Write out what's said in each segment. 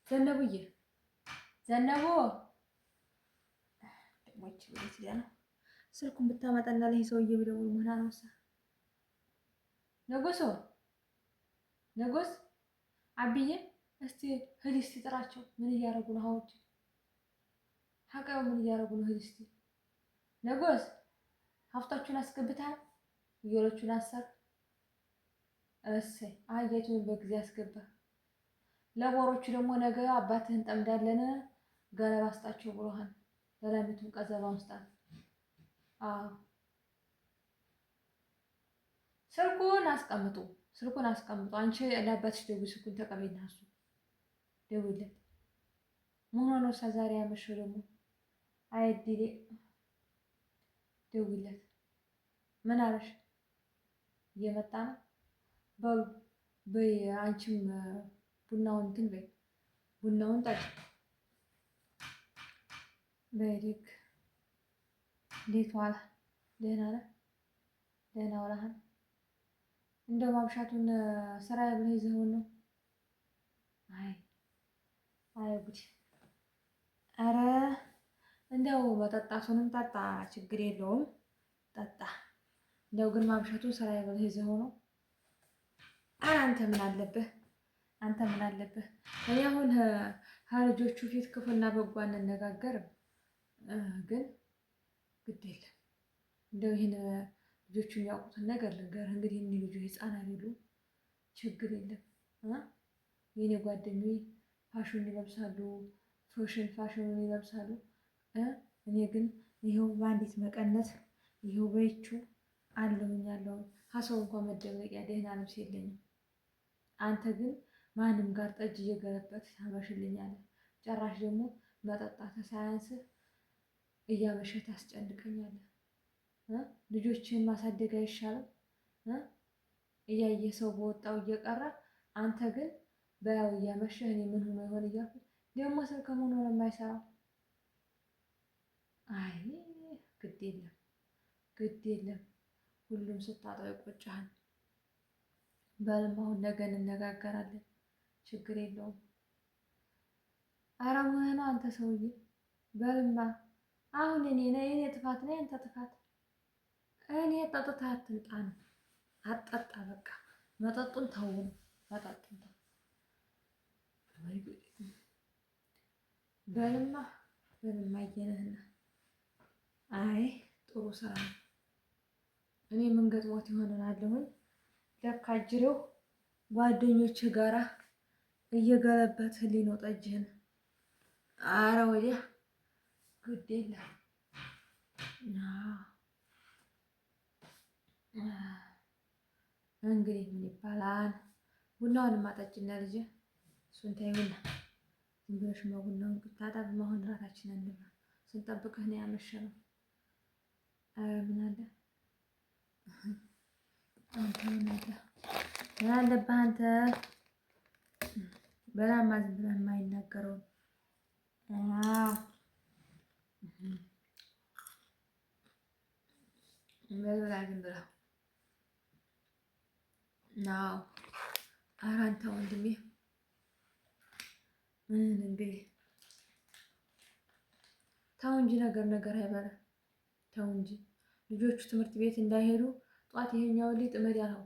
ዘነቡዬ ዘነቡ ደሞች ቤት ነው። ስልኩን ብታመጣና ለይ ሰውዬ ብደውል ምን አነሳ ንጉሱ ንጉስ አብዬ እስቲ ሂድ እስቲ ጥራቸው። ምን እያደረጉ ነው? ሀውጭ ሀቃው ምን እያደረጉ ነው? ሂድ እስቲ ንጉስ ሀፍታችሁን አስገብተሃል? ፍየሎቹን አሰር። እሰይ አህያቱን በጊዜ አስገባ። ለቦሮቹ ደግሞ ነገ አባትህን ጠምዳለን ገለባ አስጣቸው ብሎሃል። ለላሚቱን ቀዘባ ውስጣት። አዎ ስልኩን አስቀምጡ፣ ስልኩን አስቀምጡ። አንቺ ለአባትሽ ደውይ፣ ስልኩን ተቀበይና እሱ ደውይለት። ምን ሆኖ ዛሬ ያመሸው ደግሞ? አይዲሌ ደውይለት። ምን አለሽ? እየመጣ ነው። በሉ በይ አንቺም ቡናውን እንትን በይ፣ ቡናውን ጠጪ። በይልክ እንዴት ዋለ? ደህና ነህ? ደህና ዋለህ? እንደው ማምሻቱን ስራ ብለህ ይዘኸው ነው? አይ አይ ጉድ! ኧረ እንደው መጠጣቱንም ጠጣ፣ ችግር የለውም ጠጣ። እንደው ግን ማምሻቱን ስራ ብለህ ይዘኸው ነው? ኧረ አንተ ምን አለብህ? አንተ ምን አለብህ? እኔ አሁን ከልጆቹ ፊት ክፉና በጎ አንነጋገርም፣ ግን ግድ የለም እንደው ይህን ልጆቹ የሚያውቁትን ነገር ልንገርህ። እንግዲህ እኒህ ልጆች ህፃን አይደሉ፣ ችግር የለም። የኔ ጓደኞች ፋሽን ይለብሳሉ፣ ፋሽኑን ይለብሳሉ። እኔ ግን ይኸው በአንዲት መቀነት ይኸው በይቹ አለሁኝ። ሀሰው እንኳን መደበቂያ ደህና ልብስ የለኝም። አንተ ግን ማንም ጋር ጠጅ እየገለበት ታመሽልኛለህ። ጨራሽ ደግሞ መጠጣት ሳያንስህ እያመሸህ ታስጨንቀኛለህ። ልጆችን ማሳደግ አይሻልም? እያየ ሰው በወጣው እየቀረ አንተ ግን በያው እያመሸህ እኔ ምን ሆኖ ይሆን እያልኩ ደግሞ ስልክ ሆኖ ነው የማይሰራው። አይ ግድ የለም ግድ የለም፣ ሁሉም ስታጣው ይቆጭሃል። በልም አሁን ነገ እንነጋገራለን፣ ችግር የለውም። ኧረ ምን ነው አንተ ሰውዬ? በልማ አሁን የኔ ጥፋት ነው ያንተ ጥፋት? እኔ ጠጥታ አትምጣ ነው። አጠጣ በቃ መጠጡን ተው፣ መጠጡን ተው። በልማ እየነህና አይ ጥሩ ስራ ነው። እኔ ምን ገጥሞት ይሆናል አለሁኝ። ለካ እጅሬው ጓደኞች ጋራ እየገለበትህልኝ ነው ጠጅህን። አረ ወዲያ ግድ የለም። እንግዲህ ምን ይባላል? ቡናውን ማጠጭና ልጅ እሱን ታይውና ዝም ብለሽ ቡናውን ታጣብ። አሁን እራታችንን እንብላ፣ ስንጠብቅህ ነው ያመሸነው። ኧረ ምን አለ አንተ ምን አለብህ አንተ? በላማ ዝም ብለህ የማይናገረውን በላ ዝም ብለህ ናው። ኧረ አንተ ወንድሜ ምን እንግዲህ ተው እንጂ ነገር አይበለ። ተው እንጂ ልጆቹ ትምህርት ቤት እንዳይሄዱ ጧት ይሄኛው ልጅ ጥመድ ያለው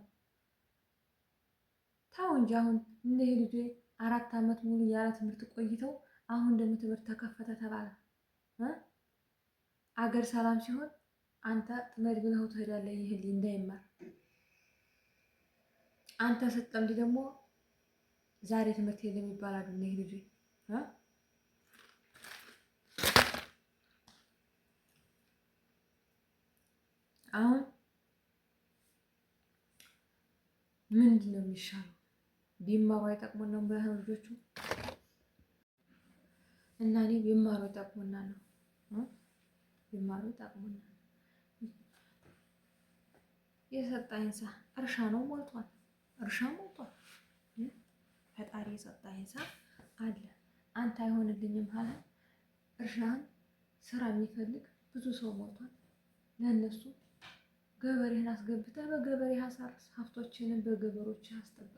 ተው እንጂ። አሁን እነዚህ ልጆች 4 ዓመት ሙሉ ያለ ትምህርት ቆይተው አሁን ደግሞ ትምህርት ተከፈተ ተባለ። አገር ሰላም ሲሆን አንተ ጥመድ ብለው ትሄዳለህ። ይሄ ልጅ እንዳይማር አንተ ስትጠምድ ደግሞ ዛሬ ትምህርት የለም ይባላሉ እነዚህ ልጆች። አሁን ምንድን ነው የሚሻለው? ቢማሩ አይጠቅሙን ነው ብለህ ልጆቹ እና እኔ ቢማሩ ይጠቅሙና ነው ቢማሩ ይጠቅሙና። የሰጣኝ ሳ እርሻ ነው ሞልቷል፣ እርሻ ሞልቷል። ፈጣሪ የሰጣኝ ሳ አለ። አንተ አይሆንልኝም አለ። እርሻን ስራ የሚፈልግ ብዙ ሰው ሞልቷል። ለነሱ ገበሬህን አስገብተህ በገበሬ አሳርስ፣ ሀብቶችንን በገበሮች አስጠብቅ።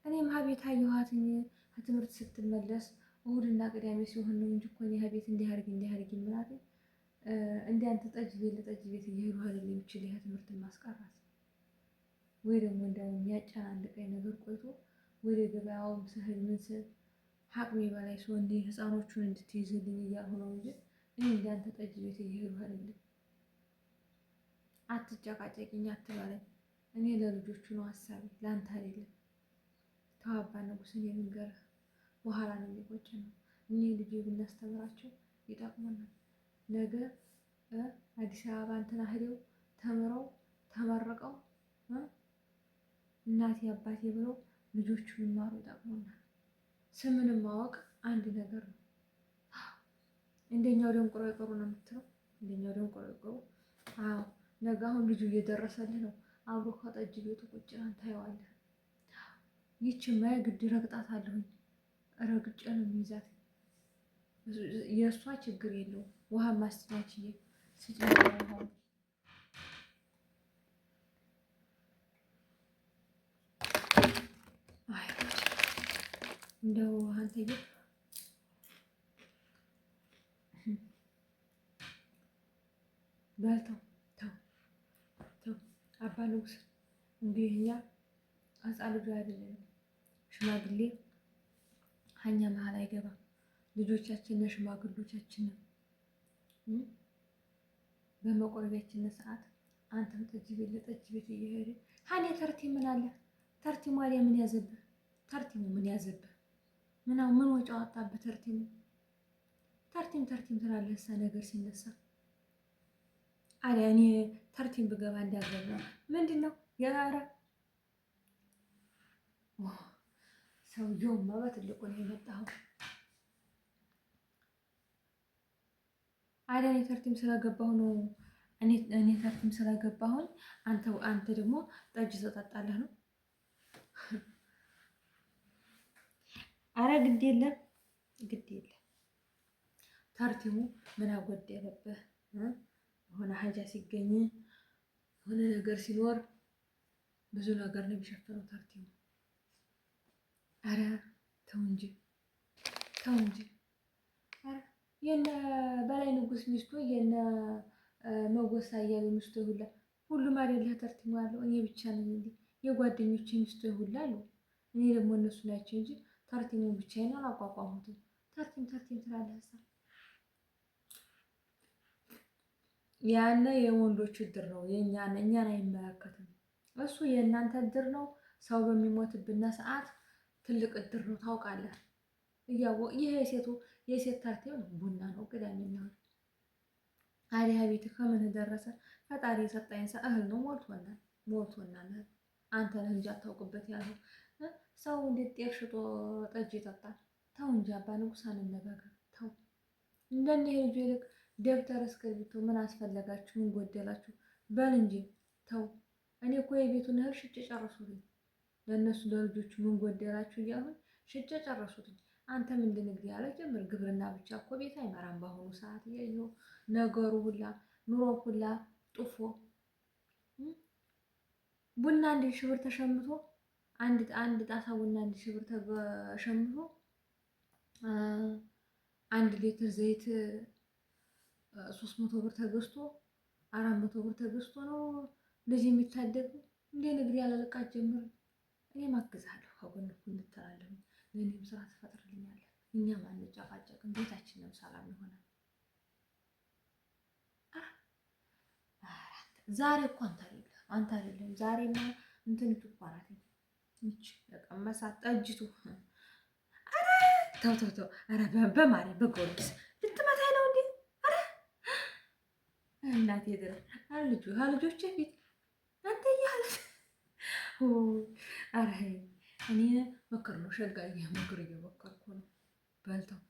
እኔም ሀቤት አየኋትኝ ከትምህርት ስትመለስ እሑድና ቅዳሜ ሲሆን ነው እንጂ እኮ እኔ ሀቤት እንዲህ አድርጊ ምናምን እንዲህ አንተ ጠጅ ቤት እየሄዱ አይደለም የሚችል ይሄ ትምህርትን ማስቀራት ወይ ደግሞ እንደውም የሚያጨናንቀኝ ነገር ቆይቶ ወደ ገበያውም ስህል ምን ስል አቅሜ በላይ ሰው እንዲህ ህፃኖቹን እንድትይዝልኝ እያልሁ ነው እንጂ እኔ እንዲህ አንተ ጠጅ ቤት እየሄዱ አይደለም። አትጨቃጨቂኝ አትበለኝ። እኔ ለልጆቹ ነው ሀሳቤ ለአንተ አይደለም። ተዋባ ንጉስ እኔ ልንገርህ በኋላ ነው የሚቆጨን ነው። እኔ ልጄ ብናስተምራቸው ይጠቅሙናል። ነገ አዲስ አበባ እንትና ሄደው ተምረው ተመርቀው እናቴ አባቴ ብለው ልጆቹ ይማሩ ይጠቅሙናል። ስምንም ማወቅ አንድ ነገር ነው። እንደኛው ደንቆሮ ይቀሩ ነው የምትለው። እንደኛው ደንቆሮ ይቀሩ። አዎ ነገ አሁን ልጁ እየደረሰልህ ነው። አብሮ ከጠጅ ቤቱ ቁጭ ብለን ታየዋለህ። ይቺማ የግድ ረግጣታለሁኝ። ረግጬ ነው የሚይዛት። የእሷ ችግር የለውም። ውሃ ማስቲናችዬ ስጭኝ። እንደው አንተዬ በልተው ተው አባ ንጉስ እንግዲህ እኛ ህፃን ልጅ አይደለንም። ሽማግሌ ሀኛ መሀል አይገባም። ልጆቻችን ሽማግሎቻችን በመቆረቢያችን ሰዓት አንተም ጠጅ ቤት ለጠጅ ቤት እየሄደ ሀኔ ተርቲ ምን አለ ተርቲ ማሊያ ምን ያዘብህ? ተርቲሙ ምን ያዘብህ? ምን ወጪ አወጣብህ? ተርቲም ትላለህ። እሳ ነገር ሲነሳ አሊያ እኔ ተርቲም ብገባ እንዳገባ ምንድን ነው ያረ ሰውየውማ በትልቁ ነው የመጣኸው። አሊያ እኔ ተርቲም ስለገባሁ ነው እኔ ተርቲም ስለገባሁኝ አንተ ደግሞ ጠጅ ተጠጣለህ ነው። አረ ግድ የለም ተርቲሙ ምን አጎደለብህ? የሆነ ሀጃ ሲገኝ የሆነ ነገር ሲኖር ብዙ ነገር ነው የሚሸፍነው ተርቲሙ። አረ ተው እንጂ አረ የነ በላይ ንጉስ ሚስቱ የነ መጎሳ እያሉ ሚስቱ ሁሉም አይደለ ተርቲሙ ያለው እኔ ብቻ ነኝ እንዴ? የጓደኞቼ ሚስቱ ሁላ አሉ። እኔ ደግሞ እነሱ ናቸው እንጂ ተርቲሙ ብቻዬን አላቋቋሙትም። ተርቲም ትላለህ። ያነ የወንዶች እድር ነው፣ እኛን አይመለከትም። እሱ የእናንተ እድር ነው። ሰው በሚሞትብና ሰዓት ትልቅ እድር ነው ታውቃለህ። ይሄ የሴት ተርቲም ቡና ነው ቅዳሜና አዲያ ቤት ከምን ደረሰ? ፈጣሪ የሰጠኝ እህል ነው ሞልቶናል። አንተ ነህ እንጂ አታውቅበት ያለው ሰው እንዴት ጤፍ ሽጦ ጠጅ ይጠጣል? ተው እንጂ አባ ንጉስ አንነጋገር። ተው እንደኔ ልጅ ይልቅ ደብተር እስክሪብቶ ምን አስፈለጋችሁ? ምን ጎደላችሁ? በል እንጂ ተው። እኔ እኮ የቤቱን እህል ሽጬ ጨረሱልኝ። ለእነሱ ለልጆቹ ምን ጎደላችሁ እያሉኝ ሽጬ ጨረሱልኝ። አንተ ምንድን እንግዲህ ያለ ጀምር። ግብርና ብቻ እኮ ቤት አይመራም በአሁኑ ሰዓት። እያየሁ ነገሩ ሁላ ኑሮ ሁላ ጡፎ ቡና 1000 ብር ተሸምቶ አንድ ጣሳ ቡና 1000 ብር ተሸምቶ 1 ሊትር ዘይት 300 ብር ተገዝቶ 400 ብር ተገዝቶ ነው ልጅ የሚታደግ። እንደ ንግድ ያለለቃት ጀምር። እኔም አግዛለሁ ከጎንኩ እንተላለሁ። ለእኔም ስራ ትፈጥርልኛለህ። እኛም አንጨቃጨቅም። ቤታችንም ሰላም ይሆናል። ዛሬ እኮ አንተ አይደለም ዛሬማ እንትን ትቋራት እቺ ለቀመሳት ጠጅቱ። አረ ተው አረ በማርያም በጎርስ ልትመታኝ ነው እንዴ? አረ እናቴ ድረስ ልጆቼ ፊት አንተ እያለ አረ እኔ ምክር ነው ሸጋዬ ምክር እየመከርኩ ነው። በልተው